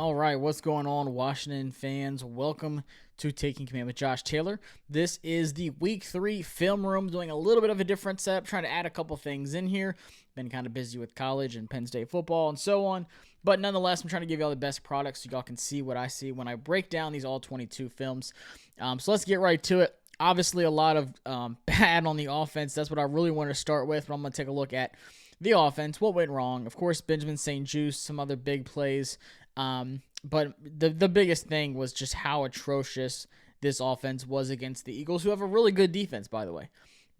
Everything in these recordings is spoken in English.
All right, what's going on, Washington fans? Welcome to Taking Command with Josh Taylor. This is the Week 3 film room, doing a little bit of a different setup, trying to add a couple things in here. Been kind of busy with college and Penn State football and so on, but nonetheless, I'm trying to give you all the best products so y'all can see what I see when I break down these all 22 films. So let's get right to it. Obviously, a lot of bad on the offense. That's what I really want to start with, but I'm going to take a look at the offense, what went wrong. Of course, Benjamin St Juste, some other big plays. But the biggest thing was just how atrocious this offense was against the Eagles, who have a really good defense, by the way.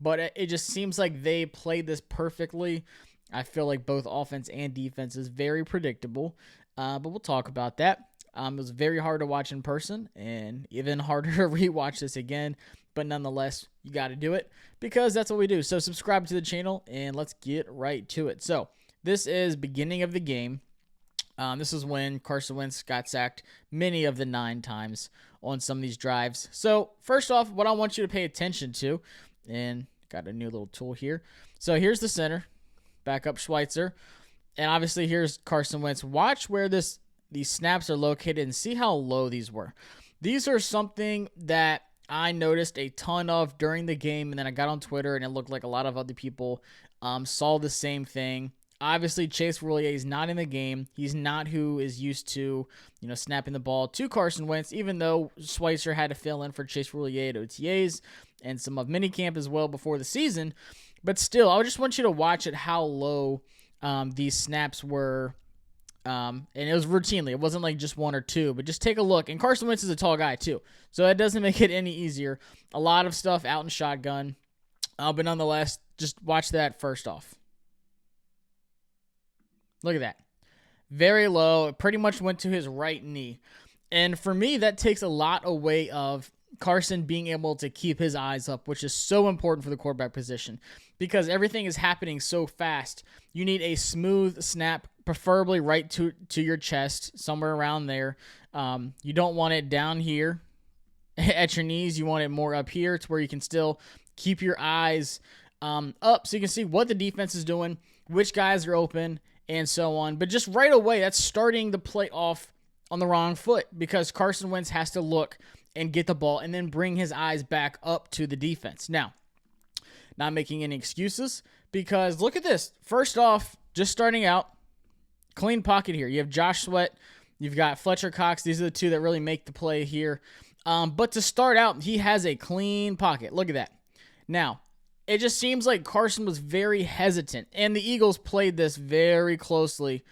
But it just seems like they played this perfectly. I feel like both offense and defense is very predictable. But we'll talk about that. It was very hard to watch in person and even harder to rewatch this again. But nonetheless, you got to do it because that's what we do. So subscribe to the channel and let's get right to it. So this is beginning of the game. This is when Carson Wentz got sacked many of the 9 times on some of these drives. So first off, what I want you to pay attention to, and got a new little tool here. So here's the center, backup Schweitzer, and obviously here's Carson Wentz. Watch where these snaps are located and see how low these were. These are something that I noticed a ton of during the game, and then I got on Twitter, and it looked like a lot of other people saw the same thing. Obviously, Chase Roulier is not in the game. He's not who is used to, snapping the ball to Carson Wentz, even though Schweitzer had to fill in for Chase Roulier at OTAs and some of minicamp as well before the season. But still, I just want you to watch at how low these snaps were. And it was routinely. It wasn't like just 1 or 2, but just take a look. And Carson Wentz is a tall guy too, so that doesn't make it any easier. A lot of stuff out in shotgun. But nonetheless, just watch that first off. Look at that. Very low. It pretty much went to his right knee. And for me, that takes a lot away of Carson being able to keep his eyes up, which is so important for the quarterback position because everything is happening so fast. You need a smooth snap, preferably right to your chest, somewhere around there. You don't want it down here at your knees. You want it more up here to where you can still keep your eyes up so you can see what the defense is doing, which guys are open, and so on. But just right away, that's starting the play off on the wrong foot because Carson Wentz has to look and get the ball and then bring his eyes back up to the defense. Now, not making any excuses because look at this. First off, just starting out, clean pocket here. You have Josh Sweat. You've got Fletcher Cox. These are the two that really make the play here. But to start out, he has a clean pocket. Look at that. Now, it just seems like Carson was very hesitant, and the Eagles played this very closely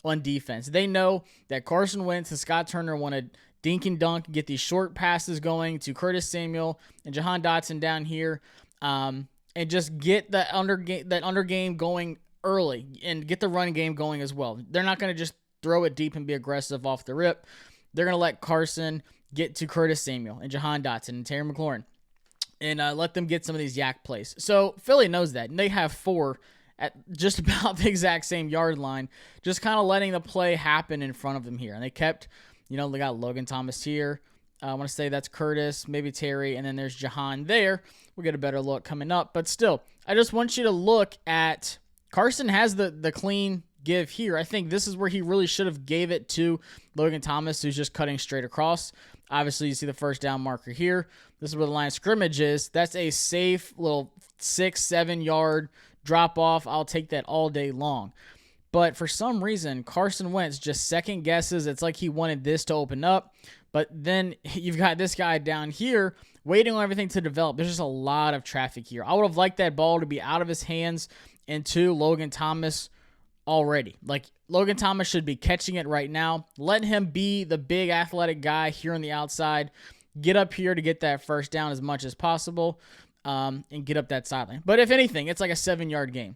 on defense. They know that Carson Wentz and Scott Turner want to dink and dunk, get these short passes going to Curtis Samuel and Jahan Dotson down here, and just get that under game going early and get the run game going as well. They're not going to just throw it deep and be aggressive off the rip. They're going to let Carson get to Curtis Samuel and Jahan Dotson and Terry McLaurin and let them get some of these yak plays. So Philly knows that, and they have 4 at just about the exact same yard line, just kind of letting the play happen in front of them here. And they kept, they got Logan Thomas here. I want to say that's Curtis, maybe Terry, and then there's Jahan there. We'll get a better look coming up. But still, I just want you to look at Carson has the clean give here. I think this is where he really should have gave it to Logan Thomas, who's just cutting straight across. Obviously, you see the first down marker here. This is where the line of scrimmage is. That's a safe little 6-7 yard drop off. I'll take that all day long. But for some reason, Carson Wentz just second guesses. It's like he wanted this to open up. But then you've got this guy down here waiting on everything to develop. There's just a lot of traffic here. I would have liked that ball to be out of his hands into Logan Thomas already. Like, Logan Thomas should be catching it right now. Let him be the big athletic guy here on the outside. Get up here to get that first down as much as possible and get up that sideline. But if anything, it's like a 7-yard game.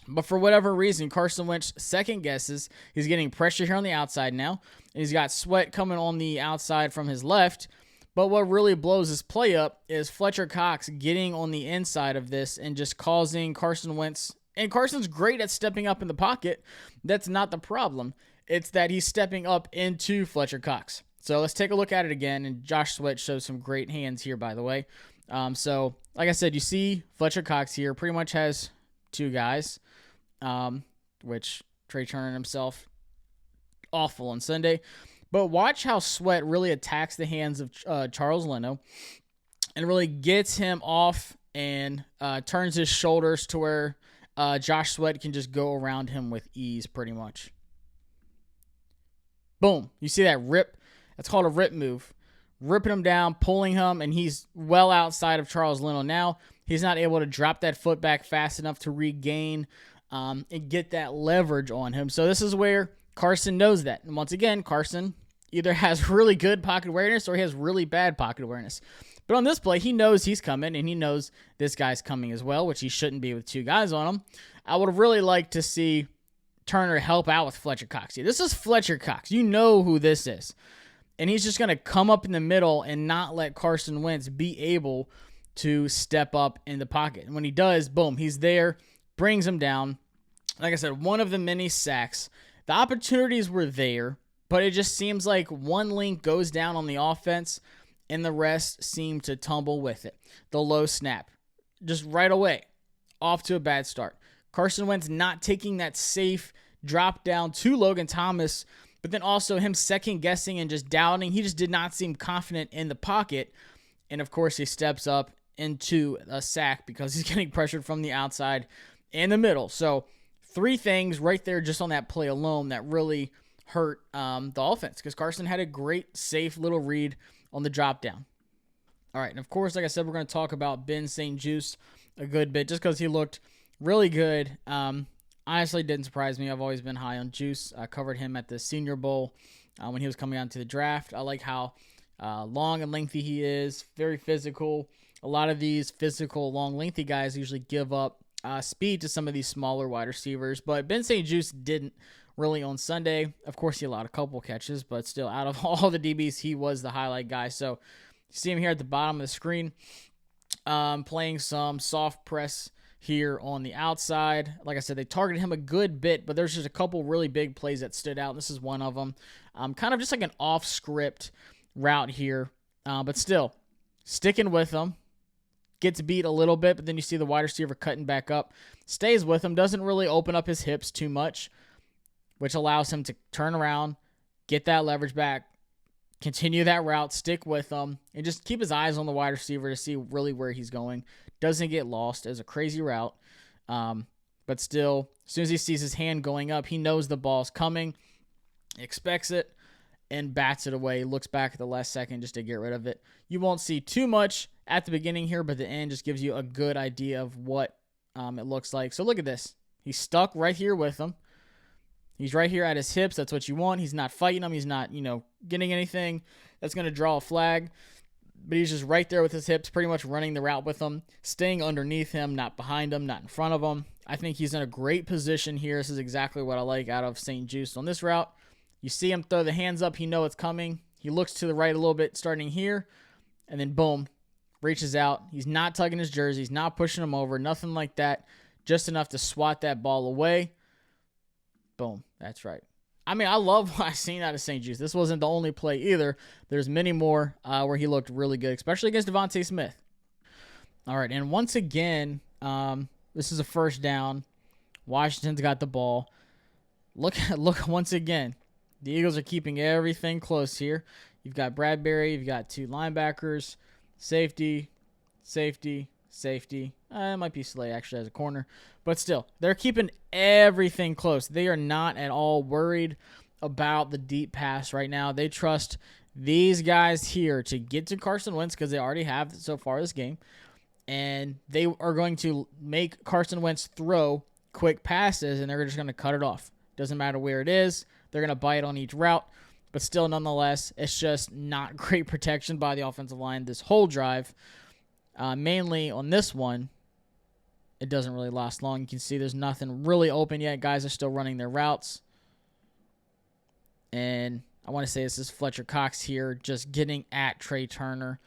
But for whatever reason, Carson Wentz second guesses. He's getting pressure here on the outside now. And he's got Sweat coming on the outside from his left. But what really blows this play up is Fletcher Cox getting on the inside of this and just causing Carson Wentz. And Carson's great at stepping up in the pocket. That's not the problem. It's that he's stepping up into Fletcher Cox. So let's take a look at it again. And Josh Sweat shows some great hands here, by the way. So, like I said, you see Fletcher Cox here pretty much has 2 guys, which Trey Turner himself, awful on Sunday. But watch how Sweat really attacks the hands of Charles Leno and really gets him off and turns his shoulders to where Josh Sweat can just go around him with ease pretty much. Boom. You see that rip? That's called a rip move. Ripping him down, pulling him, and he's well outside of Charles Leno now. He's not able to drop that foot back fast enough to regain and get that leverage on him. So this is where Carson knows that. And once again, Carson either has really good pocket awareness or he has really bad pocket awareness. But on this play, he knows he's coming, and he knows this guy's coming as well, which he shouldn't be with two guys on him. I would have really liked to see Turner help out with Fletcher Cox. This is Fletcher Cox. You know who this is. And he's just going to come up in the middle and not let Carson Wentz be able to step up in the pocket. And when he does, boom, he's there, brings him down. Like I said, one of the many sacks. The opportunities were there, but it just seems like one link goes down on the offense and the rest seem to tumble with it. The low snap, just right away, off to a bad start. Carson Wentz not taking that safe drop down to Logan Thomas, but then also him second guessing and just doubting. He just did not seem confident in the pocket. And of course, he steps up into a sack because he's getting pressured from the outside and the middle. So 3 things right there just on that play alone that really hurt the offense, because Carson had a great, safe little read on the drop down. All right, and of course, like I said, we're going to talk about Ben St Juste a good bit just because he looked really good. Honestly, didn't surprise me. I've always been high on Juice. I covered him at the Senior Bowl when he was coming out to the draft. I like how long and lengthy he is, very physical. A lot of these physical, long, lengthy guys usually give up speed to some of these smaller wide receivers, but Ben St Juste didn't really on Sunday. Of course, he allowed a couple catches, but still, out of all the DBs, he was the highlight guy. So you see him here at the bottom of the screen, playing some soft press here on the outside. Like I said, they targeted him a good bit, but there's just a couple really big plays that stood out. This is one of them. Kind of just like an off-script route here, but still sticking with him. Gets beat a little bit, but then you see the wide receiver cutting back up. Stays with him, doesn't really open up his hips too much, which allows him to turn around, get that leverage back, continue that route, stick with him, and just keep his eyes on the wide receiver to see really where he's going. Doesn't get lost. It's a crazy route. But still, as soon as he sees his hand going up, he knows the ball's coming, expects it, and bats it away. Looks back at the last second just to get rid of it. You won't see too much at the beginning here, but the end just gives you a good idea of what it looks like. So look at this. He's stuck right here with him. He's right here at his hips. That's what you want. He's not fighting him. He's not, getting anything that's going to draw a flag. But he's just right there with his hips, pretty much running the route with him, staying underneath him, not behind him, not in front of him. I think he's in a great position here. This is exactly what I like out of St. Juste on this route. You see him throw the hands up. He knows it's coming. He looks to the right a little bit starting here, and then boom, reaches out. He's not tugging his jersey. He's not pushing him over, nothing like that. Just enough to swat that ball away. Boom, that's right. I mean, I love what I've seen out of St. Juste. This wasn't the only play either. There's many more where he looked really good, especially against Devontae Smith. All right, and once again, this is a first down. Washington's got the ball. Look once again. The Eagles are keeping everything close here. You've got Bradbury. You've got 2 linebackers. Safety. It might be Slay actually as a corner. But still, they're keeping everything close. They are not at all worried about the deep pass right now. They trust these guys here to get to Carson Wentz because they already have so far this game. And they are going to make Carson Wentz throw quick passes, and they're just going to cut it off. Doesn't matter where it is. They're going to bite on each route. But still, nonetheless, it's just not great protection by the offensive line this whole drive. Mainly on this one, it doesn't really last long. You can see there's nothing really open yet. Guys are still running their routes. And I want to say this is Fletcher Cox here just getting at Trey Turner.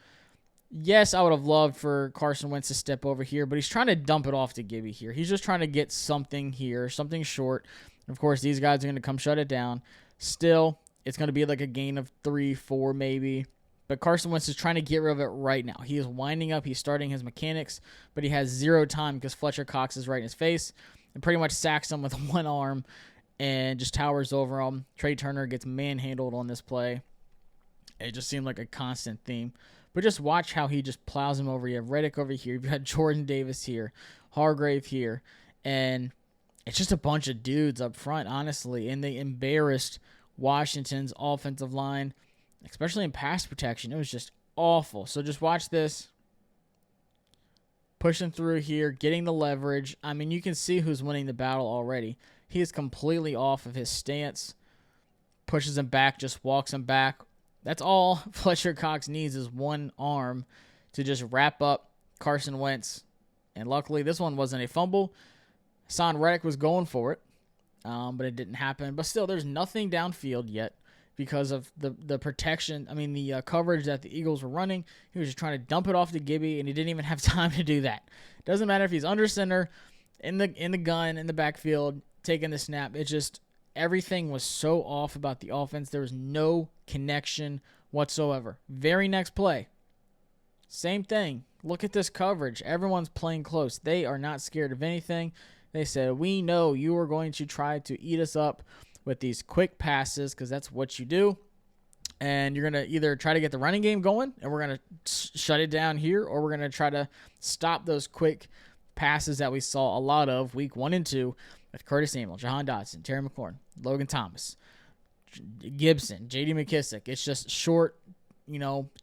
Yes, I would have loved for Carson Wentz to step over here, but he's trying to dump it off to Gibby here. He's just trying to get something here, something short. And of course, these guys are going to come shut it down. Still, it's going to be like a gain of 3, 4 maybe. But Carson Wentz is trying to get rid of it right now. He is winding up. He's starting his mechanics, but he has 0 time because Fletcher Cox is right in his face and pretty much sacks him with one arm and just towers over him. Trey Turner gets manhandled on this play. It just seemed like a constant theme. But just watch how he just plows him over. You have Reddick over here. You've got Jordan Davis here. Hargrave here. And it's just a bunch of dudes up front, honestly. And they embarrassed Washington's offensive line, especially in pass protection. It was just awful. So just watch this. Pushing through here, getting the leverage. I mean, you can see who's winning the battle already. He is completely off of his stance. Pushes him back, just walks him back. That's all Fletcher Cox needs is one arm to just wrap up Carson Wentz. And luckily, this one wasn't a fumble. Hassan Reddick was going for it, but it didn't happen. But still, there's nothing downfield yet because of the protection. I mean, the coverage that the Eagles were running. He was just trying to dump it off to Gibby, and he didn't even have time to do that. Doesn't matter if he's under center, in the gun, in the backfield, taking the snap. It just... everything was so off about the offense. There was no connection whatsoever. Very next play, same thing. Look at this coverage. Everyone's playing close. They are not scared of anything. They said, we know you are going to try to eat us up with these quick passes because that's what you do. And you're going to either try to get the running game going, and we're going to shut it down here, or we're going to try to stop those quick passes that we saw a lot of week 1 and 2 with Curtis Samuel, Jahan Dotson, Terry McLaurin, Logan Thomas, Gibson, J.D. McKissick. It's just short,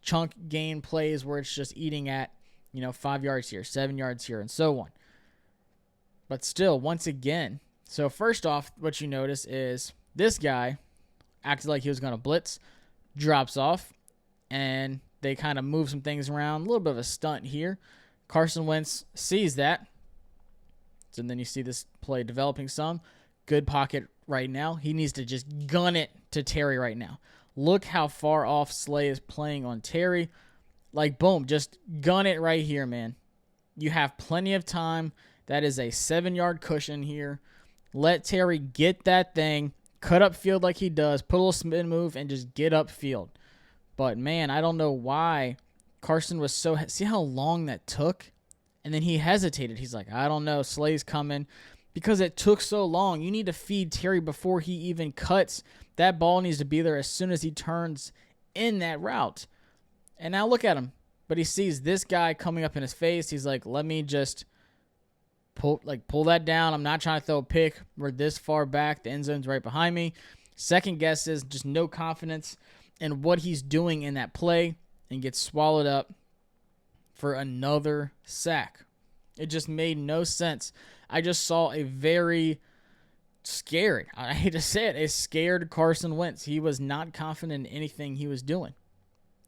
chunk gain plays where it's just eating at, 5 yards here, 7 yards here, and so on. But still, once again, so first off, what you notice is this guy acted like he was going to blitz, drops off, and they kind of move some things around. A little bit of a stunt here. Carson Wentz sees that. So then you see this play developing some. Good pocket right now. He needs to just gun it to Terry right now. Look how far off Slay is playing on Terry. Like, boom, just gun it right here, man. You have plenty of time. That is a 7-yard cushion here. Let Terry get that thing, cut up field like he does, put a little spin move, and just get up field. But, man, I don't know why Carson was so... see how long that took? And then he hesitated. He's like, I don't know, Slay's coming. Because it took so long. You need to feed Terry before he even cuts. That ball needs to be there as soon as he turns in that route. And now look at him. But he sees this guy coming up in his face. He's like, let me just pull that down. I'm not trying to throw a pick. We're this far back. The end zone's right behind me. Second guess is just no confidence in what he's doing in that play and gets swallowed up for another sack. It just made no sense. I just saw a very scared, I hate to say it, a scared Carson Wentz. He was not confident in anything he was doing.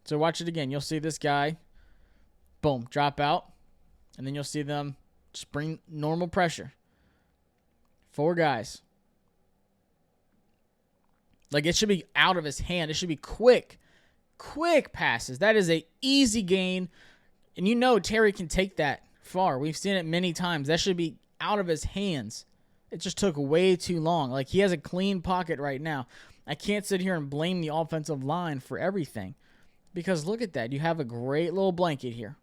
So watch it again. You'll see this guy, boom, drop out, and then you'll see them just bring normal pressure. 4 guys. Like, it should be out of his hand. It should be quick passes. That is a easy gain. And Terry can take that far. We've seen it many times. That should be out of his hands. It just took way too long. Like, he has a clean pocket right now. I can't sit here and blame the offensive line for everything. Because look at that. You have a great little blanket here.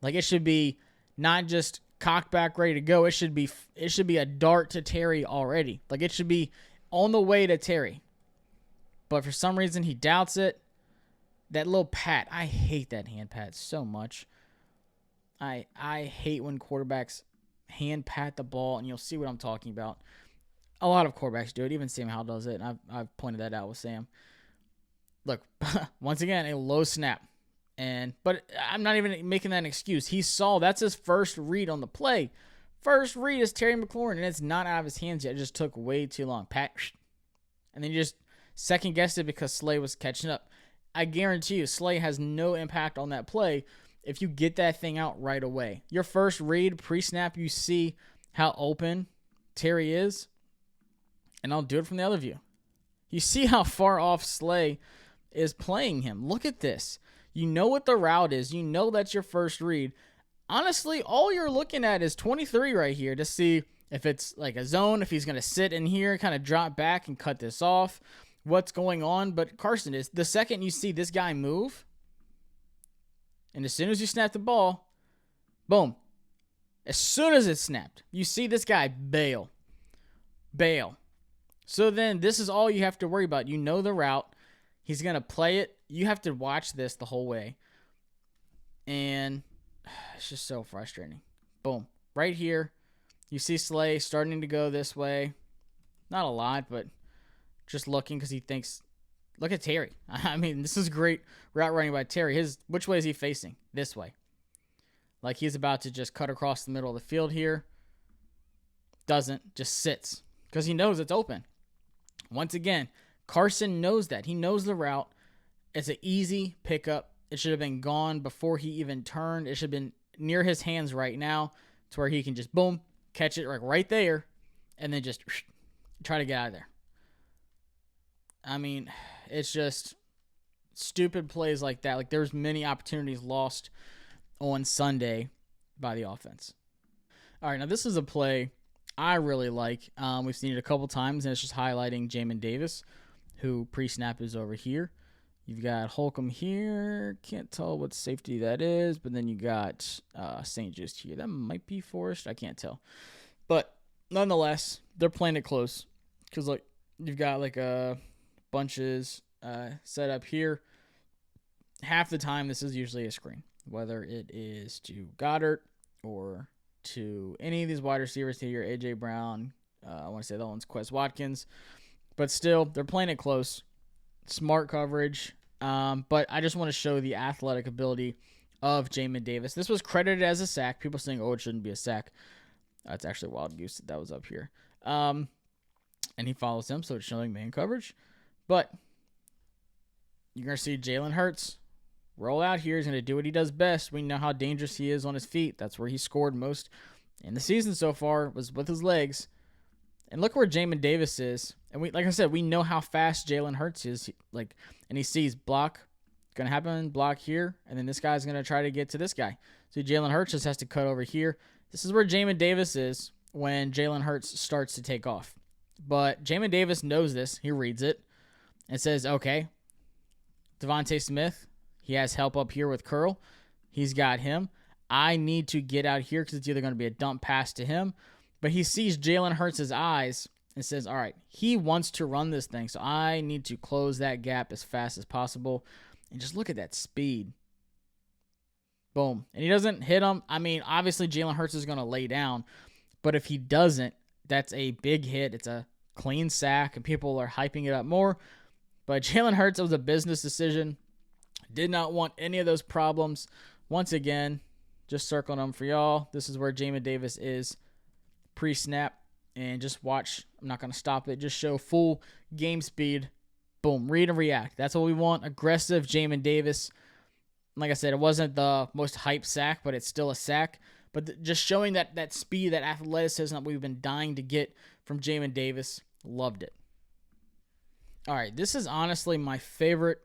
Like, it should be not just cocked back, ready to go. It should be a dart to Terry already. Like, it should be on the way to Terry. But for some reason, he doubts it. That little pat. I hate that hand pat so much. I hate when quarterbacks hand pat the ball, and you'll see what I'm talking about. A lot of quarterbacks do it. Even Sam Howell does it, and I've pointed that out with Sam. Look, once again, a low snap. But I'm not even making that an excuse. He saw that's his first read on the play. First read is Terry McLaurin, and it's not out of his hands yet. It just took way too long. Pat, and then you just second-guessed it because Slay was catching up. I guarantee you, Slay has no impact on that play if you get that thing out right away. Your first read, pre-snap, you see how open Terry is, and I'll do it from the other view. You see how far off Slay is playing him. Look at this. You know what the route is. You know that's your first read. Honestly, all you're looking at is 23 right here to see if it's like a zone, if he's going to sit in here, kind of drop back and cut this off, what's going on. But Carson, is the second you see this guy move, and as soon as you snap the ball, boom. As soon as it's snapped, you see this guy bail. So then this is all you have to worry about. You know the route. He's going to play it. You have to watch this the whole way. And it's just so frustrating. Boom. Right here, you see Slay starting to go this way. Not a lot, but just looking because he thinks, look at Terry. I mean, this is great route running by Terry. Which way is he facing? This way. Like he's about to just cut across the middle of the field here. Doesn't, just sits because he knows it's open. Once again, Carson knows that. He knows the route. It's an easy pickup. It should have been gone before he even turned. It should have been near his hands right now to where he can just, boom, catch it right there and then just try to get out of there. I mean, it's just stupid plays like that. Like there's many opportunities lost on Sunday by the offense. All right, now this is a play I really like. We've seen it a couple times, and it's just highlighting Jamin Davis, who pre-snap is over here. You've got Holcomb here. Can't tell what safety that is, but then you got St. Juste here. That might be Forrest. I can't tell. But nonetheless, they're playing it close because like you've got like bunches set up here. Half the time, this is usually a screen, whether it is to Goddard or to any of these wide receivers here, A.J. Brown. I want to say that one's Quez Watkins. But still, they're playing it close. Smart coverage. But I just want to show the athletic ability of Jamin Davis. This was credited as a sack. People saying, oh, it shouldn't be a sack. It's actually Wild Goose that was up here. And he follows him, so it's showing man coverage. But you're going to see Jalen Hurts roll out here. He's going to do what he does best. We know how dangerous he is on his feet. That's where he scored most in the season so far, was with his legs. And look where Jamin Davis is. And we, like I said, we know how fast Jalen Hurts is. And he sees block going to happen, block here, and then this guy's going to try to get to this guy. So Jalen Hurts just has to cut over here. This is where Jamin Davis is when Jalen Hurts starts to take off. But Jamin Davis knows this. He reads it and says, okay, Devontae Smith, he has help up here with Curl. He's got him. I need to get out here because it's either going to be a dump pass to him. But he sees Jalen Hurts' eyes and says, all right, he wants to run this thing, so I need to close that gap as fast as possible. And just look at that speed. Boom. And he doesn't hit him. I mean, obviously Jalen Hurts is going to lay down. But if he doesn't, that's a big hit. It's a clean sack, and people are hyping it up more. But Jalen Hurts, it was a business decision. Did not want any of those problems. Once again, just circling them for y'all. This is where Jamin Davis is pre-snap. And just watch. I'm not going to stop it. Just show full game speed. Boom. Read and react. That's what we want. Aggressive Jamin Davis. Like I said, it wasn't the most hype sack, but it's still a sack. But just showing that speed, that athleticism that we've been dying to get from Jamin Davis. Loved it. All right. This is honestly my favorite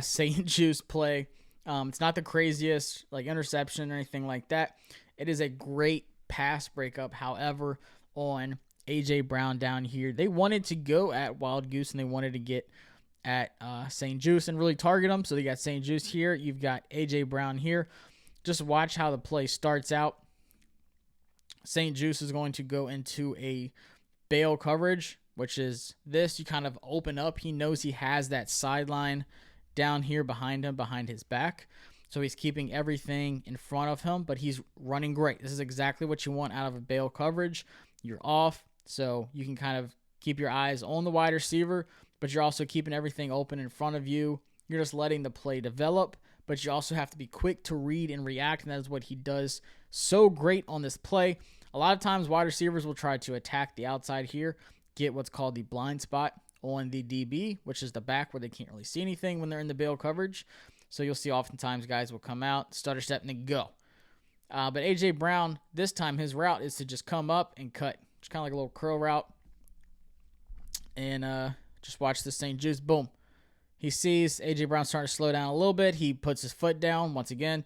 St. Juste play. It's not the craziest like interception or anything like that. It is a great pass breakup. However, on A.J. Brown down here, they wanted to go at Wild Goose and they wanted to get at St. Juste and really target him. So they got St. Juste here. You've got A.J. Brown here. Just watch how the play starts out. St. Juste is going to go into a bail coverage, which is this. You kind of open up. He knows he has that sideline down here behind him, behind his back. So he's keeping everything in front of him, but he's running great. This is exactly what you want out of a bail coverage. You're off, so you can kind of keep your eyes on the wide receiver, but you're also keeping everything open in front of you. You're just letting the play develop, but you also have to be quick to read and react, and that is what he does so great on this play. A lot of times wide receivers will try to attack the outside here, get what's called the blind spot on the DB, which is the back where they can't really see anything when they're in the bail coverage. So you'll see oftentimes guys will come out, stutter step, and then go. But A.J. Brown, this time his route is to just come up and cut. Just kind of like a little curl route. And just watch this St. Juste. Boom. He sees A.J. Brown starting to slow down a little bit. He puts his foot down. Once again,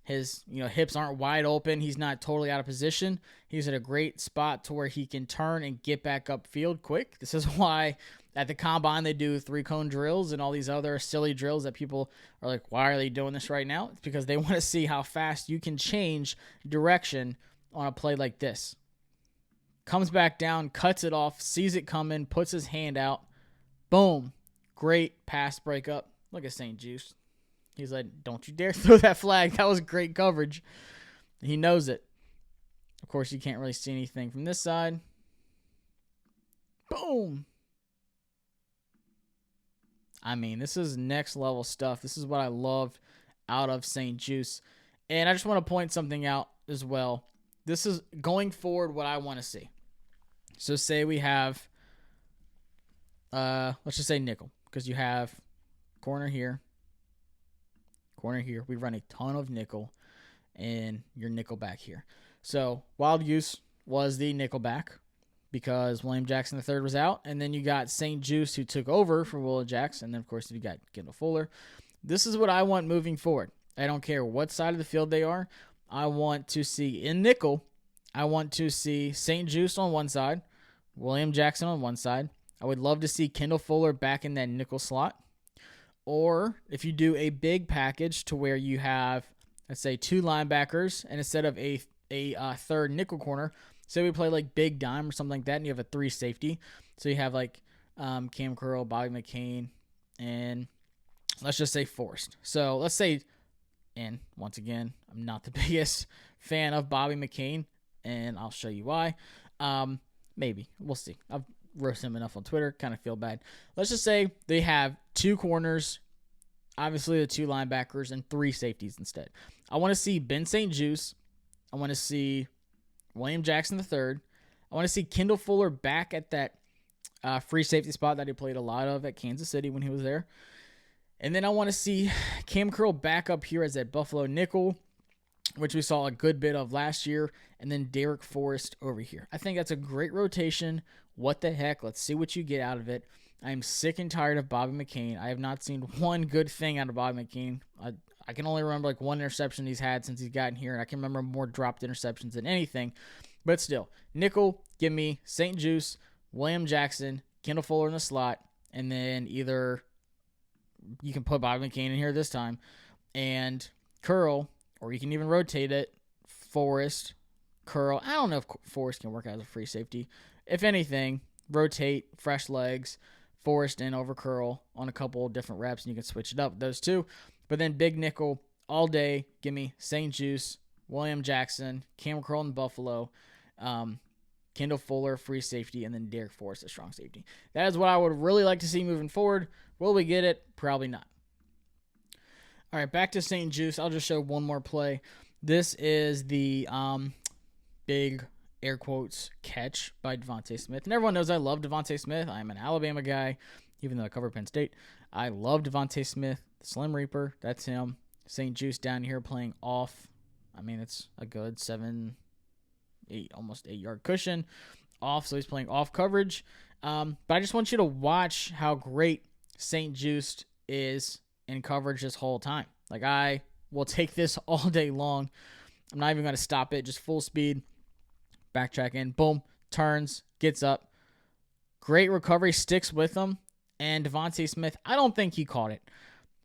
his hips aren't wide open. He's not totally out of position. He's at a great spot to where he can turn and get back upfield quick. This is why at the combine they do 3-cone drills and all these other silly drills that people are like, why are they doing this right now? It's because they want to see how fast you can change direction on a play like this. comes back down, cuts it off, sees it coming, puts his hand out. Boom. Great pass breakup. Look at St. Juste. He's like, don't you dare throw that flag. That was great coverage. He knows it. Of course, you can't really see anything from this side. Boom. I mean, this is next level stuff. This is what I loved out of St. Juste. And I just want to point something out as well. This is going forward what I want to see. So say we have, let's just say nickel, because you have corner here. We run a ton of nickel, and your nickel back here. So Wild Goose was the nickel back because William Jackson III was out, and then you got St. Juste who took over for William Jackson, and then of course you got Kendall Fuller. This is what I want moving forward. I don't care what side of the field they are. I want to see in nickel, I want to see St. Juste on one side, William Jackson on one side. I would love to see Kendall Fuller back in that nickel slot. Or if you do a big package to where you have, let's say, 2 linebackers, and instead of a third nickel corner, say we play like big dime or something like that, and you have a 3 safety. So you have like Cam Curl, Bobby McCain, and let's just say Forrest. So let's say, and once again, I'm not the biggest fan of Bobby McCain, and I'll show you why. Maybe. We'll see. I've roasted him enough on Twitter. Kind of feel bad. Let's just say they have 2 corners, obviously the 2 linebackers, and 3 safeties instead. I want to see Ben St. Juste. I want to see William Jackson III. I want to see Kendall Fuller back at that free safety spot that he played a lot of at Kansas City when he was there. And then I want to see Cam Curl back up here as that Buffalo nickel, which we saw a good bit of last year, and then Derek Forrest over here. I think that's a great rotation. What the heck? Let's see what you get out of it. I'm sick and tired of Bobby McCain. I have not seen one good thing out of Bobby McCain. I can only remember like 1 interception he's had since he's gotten here, and I can remember more dropped interceptions than anything. But still, nickel, give me St. Juste, William Jackson, Kendall Fuller in the slot, and then either you can put Bobby McCain in here this time, and Curl, or you can even rotate it, Forrest, Curl. I don't know if Forrest can work as a free safety. If anything, rotate, fresh legs, Forrest in over Curl on a couple of different reps, and you can switch it up, those 2. But then big nickel all day, give me St. Juste, William Jackson, Cam Curl in Buffalo, Kendall Fuller, free safety, and then Derek Forrest, a strong safety. That is what I would really like to see moving forward. Will we get it? Probably not. All right, back to St. Juste. I'll just show one more play. This is the big air quotes catch by Devontae Smith. And everyone knows I love Devontae Smith. I'm an Alabama guy, even though I cover Penn State. I love Devontae Smith, the Slim Reaper. That's him. St. Juste down here playing off. I mean, it's a good 7, 8, almost 8-yard cushion off. So he's playing off coverage. But I just want you to watch how great St. Juste is in coverage this whole time. Like, I will take this all day long. I'm not even going to stop it. Just full speed. Backtrack in. Boom. Turns. Gets up. Great recovery. Sticks with him. And Devontae Smith, I don't think he caught it.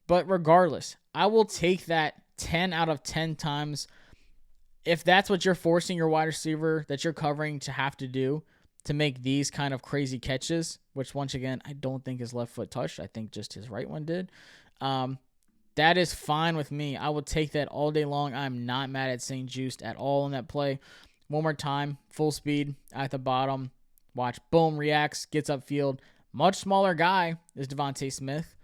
But regardless, I will take that 10 out of 10 times. If that's what you're forcing your wide receiver that you're covering to have to do to make these kind of crazy catches, which once again, I don't think his left foot touched. I think just his right one did. That is fine with me. I will take that all day long. I'm not mad at St. Juste at all in that play. One more time, full speed at the bottom. Watch, boom, reacts, gets upfield. Much smaller guy is Devontae Smith.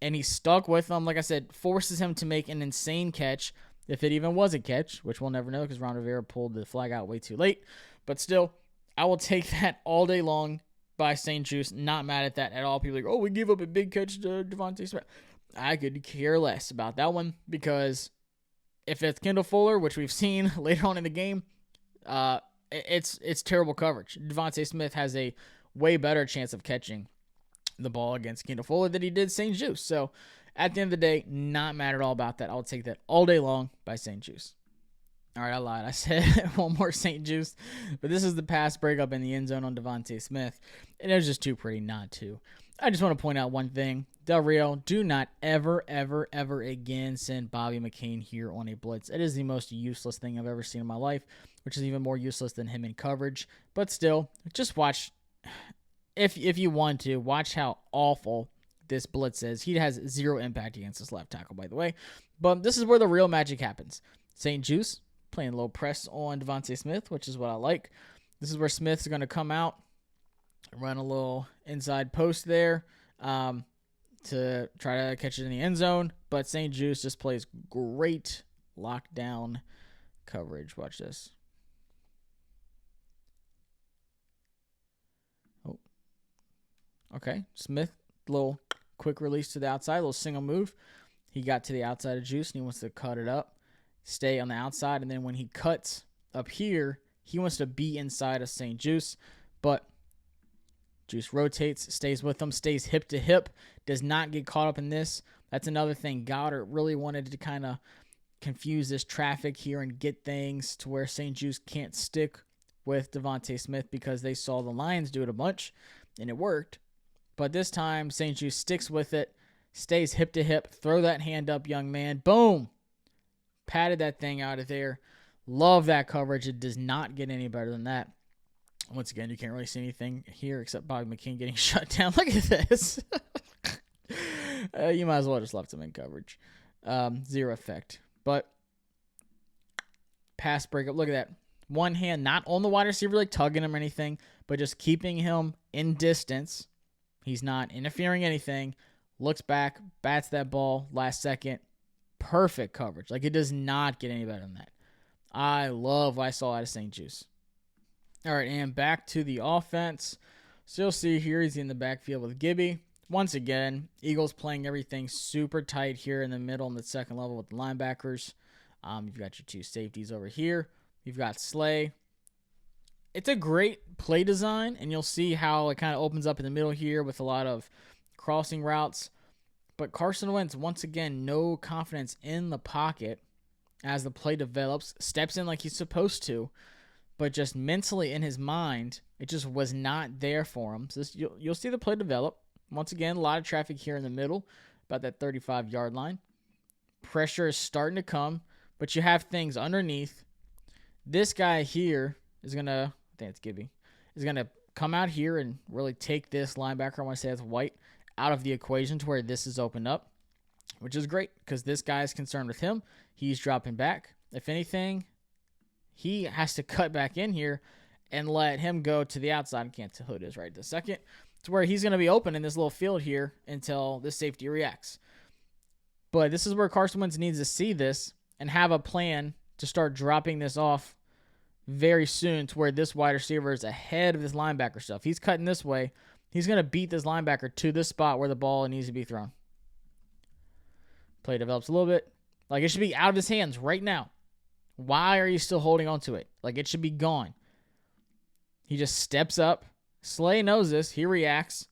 And he's stuck with him. Like I said, forces him to make an insane catch. If it even was a catch, which we'll never know because Ron Rivera pulled the flag out way too late. But still, I will take that all day long by St. Juste. Not mad at that at all. People are like, oh, we gave up a big catch to Devontae Smith. I could care less about that one because if it's Kendall Fuller, which we've seen later on in the game, it's terrible coverage. Devontae Smith has a way better chance of catching the ball against Kendall Fuller than he did St. Juste. So at the end of the day, not mad at all about that. I'll take that all day long by St. Juste. All right, I lied. I said one more St. Juste, but this is the pass breakup in the end zone on Devontae Smith, and it was just too pretty not to. I just want to point out one thing. Del Rio, do not ever, ever, ever again send Bobby McCain here on a blitz. It is the most useless thing I've ever seen in my life. which is even more useless than him in coverage. But still, just watch, if you want to, watch how awful this blitz is. He has zero impact against this left tackle, by the way. But this is where the real magic happens. St. Juste playing a little press on Devontae Smith, which is what I like. This is where Smith's going to come out, run a little inside post there to try to catch it in the end zone. But St. Juste just plays great lockdown coverage. Watch this. Oh, okay. Smith, little quick release to the outside, little single move. He got to the outside of Juste, and he wants to cut it up, stay on the outside, and then when he cuts up here, he wants to be inside of St. Juste, but Juste rotates, stays with him, stays hip to hip, does not get caught up in this. That's another thing. Goddard really wanted to kind of confuse this traffic here and get things to where St. Juste can't stick with Devontae Smith because they saw the Lions do it a bunch, and it worked. But this time, St. Juste sticks with it, stays hip to hip, throw that hand up, young man. Boom! Patted that thing out of there. Love that coverage. It does not get any better than that. Once again, you can't really see anything here except Bobby McKean getting shut down. Look at this. You might as well just left him in coverage. Zero effect. But pass breakup. Look at that. One hand, not on the wide receiver, like tugging him or anything, but just keeping him in distance. He's not interfering anything. Looks back, bats that ball last second. Perfect coverage. Like, it does not get any better than that. I love what I saw out of St. Juste. All right, and back to the offense. So you'll see here he's in the backfield with Gibby. Once again, Eagles playing everything super tight here in the middle and the second level with the linebackers. You've got your two safeties over here. You've got Slay. It's a great play design, and you'll see how it kind of opens up in the middle here with a lot of crossing routes. But Carson Wentz, once again, no confidence in the pocket as the play develops. Steps in like he's supposed to, but just mentally in his mind, it just was not there for him. So you'll see the play develop. Once again, a lot of traffic here in the middle, about that 35-yard line. Pressure is starting to come, but you have things underneath. This guy here is going to, I think it's Gibby, is going to come out here and really take this linebacker, I want to say that's White, out of the equation to where this is opened up, which is great because this guy is concerned with him. He's dropping back. If anything, he has to cut back in here and let him go to the outside. I can't tell who it is right this second. To where he's going to be open in this little field here until the safety reacts. But this is where Carson Wentz needs to see this and have a plan to start dropping this off very soon to where this wide receiver is ahead of this linebacker stuff. He's cutting this way. He's going to beat this linebacker to this spot where the ball needs to be thrown. Play develops a little bit. Like, it should be out of his hands right now. Why are you still holding on to it? Like, it should be gone. He just steps up. Slay knows this. He reacts.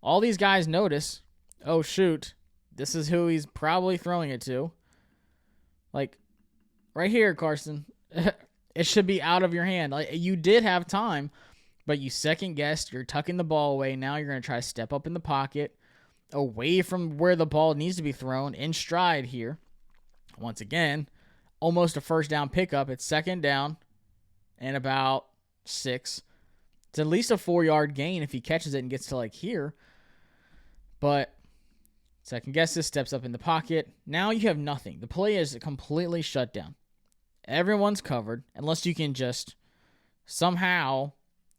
All these guys notice, oh, shoot, this is who he's probably throwing it to. Like, right here, Carson. It should be out of your hand. Like, you did have time, but you second-guessed. You're tucking the ball away. Now you're going to try to step up in the pocket, away from where the ball needs to be thrown, in stride here. Once again, almost a first down pickup. It's second down and about 6. It's at least a 4-yard gain if he catches it and gets to like here. But second guess this, steps up in the pocket. Now you have nothing. The play is completely shut down. Everyone's covered unless you can just somehow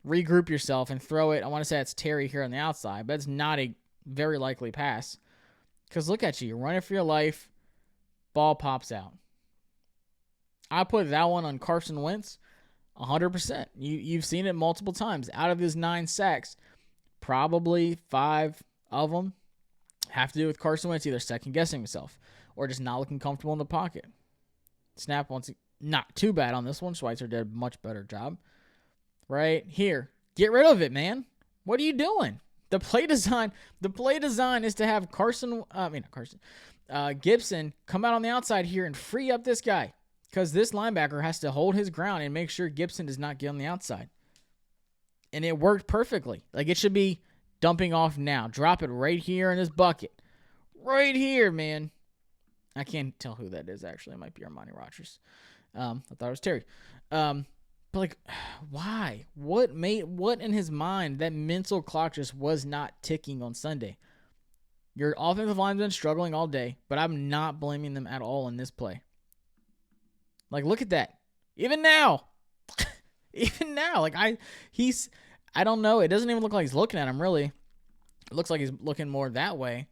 regroup yourself and throw it. I want to say it's Terry here on the outside, but it's not a very likely pass. Because look at you. You're running for your life. Ball pops out. I put that one on Carson Wentz 100%. You've seen it multiple times. Out of his 9 sacks, probably 5 of them have to do with Carson Wentz either second-guessing himself or just not looking comfortable in the pocket. Snap once, not too bad on this one. Schweitzer did a much better job. Right here. Get rid of it, man. What are you doing? The play design is to have Gibson come out on the outside here and free up this guy. Because this linebacker has to hold his ground and make sure Gibson does not get on the outside. And it worked perfectly. Like, it should be dumping off now. Drop it right here in this bucket. Right here, man. I can't tell who that is, actually. It might be Armani Rogers. I thought it was Terry. But like, why? What in his mind, that mental clock just was not ticking on Sunday? Your offensive line's been struggling all day, but I'm not blaming them at all in this play. Like, look at that. Even now. Even now. Like, I don't know. It doesn't even look like he's looking at him, really. It looks like he's looking more that way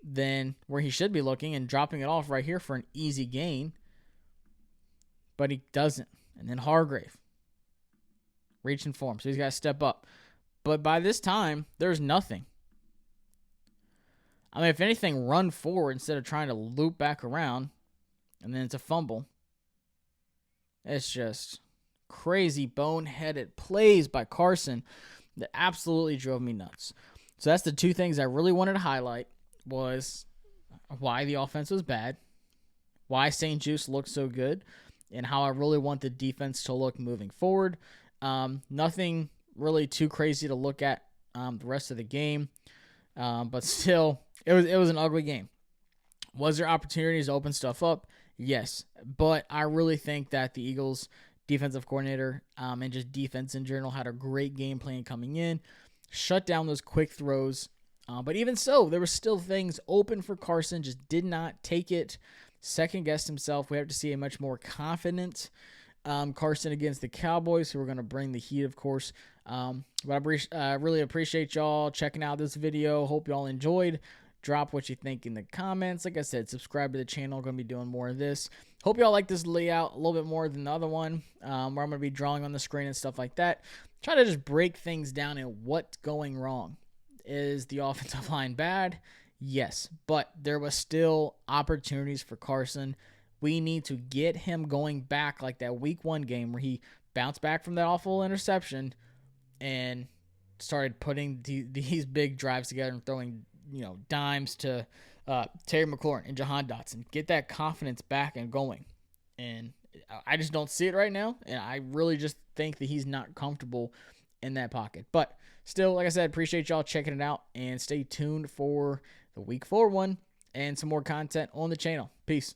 than where he should be looking and dropping it off right here for an easy gain. But he doesn't. And then Hargrave reaching for him. So he's got to step up. But by this time, there's nothing. I mean, if anything, run forward instead of trying to loop back around. And then it's a fumble. It's just crazy boneheaded plays by Carson that absolutely drove me nuts. So that's the two things I really wanted to highlight, was why the offense was bad, why St. Juste looked so good, and how I really want the defense to look moving forward. Nothing really too crazy to look at the rest of the game, but still, it was an ugly game. Was there opportunities to open stuff up? Yes, but I really think that the Eagles' defensive coordinator and just defense in general had a great game plan coming in, shut down those quick throws. But even so, there were still things open for Carson, just did not take it, second-guessed himself. We have to see a much more confident Carson against the Cowboys, who are going to bring the heat, of course. But I really appreciate y'all checking out this video. Hope y'all enjoyed. Drop what you think in the comments. Like I said, subscribe to the channel. Going to be doing more of this. Hope y'all like this layout a little bit more than the other one, where I'm going to be drawing on the screen and stuff like that. Try to just break things down and what's going wrong. Is the offensive line bad? Yes, but there was still opportunities for Carson. We need to get him going back like that week 1 game where he bounced back from that awful interception and started putting these big drives together and throwing, dimes to Terry McLaurin and Jahan Dotson. Get that confidence back and going. And I just don't see it right now, and I really just think that he's not comfortable in that pocket. But still, like I said, appreciate y'all checking it out, and stay tuned for the Week 4 one and some more content on the channel. Peace.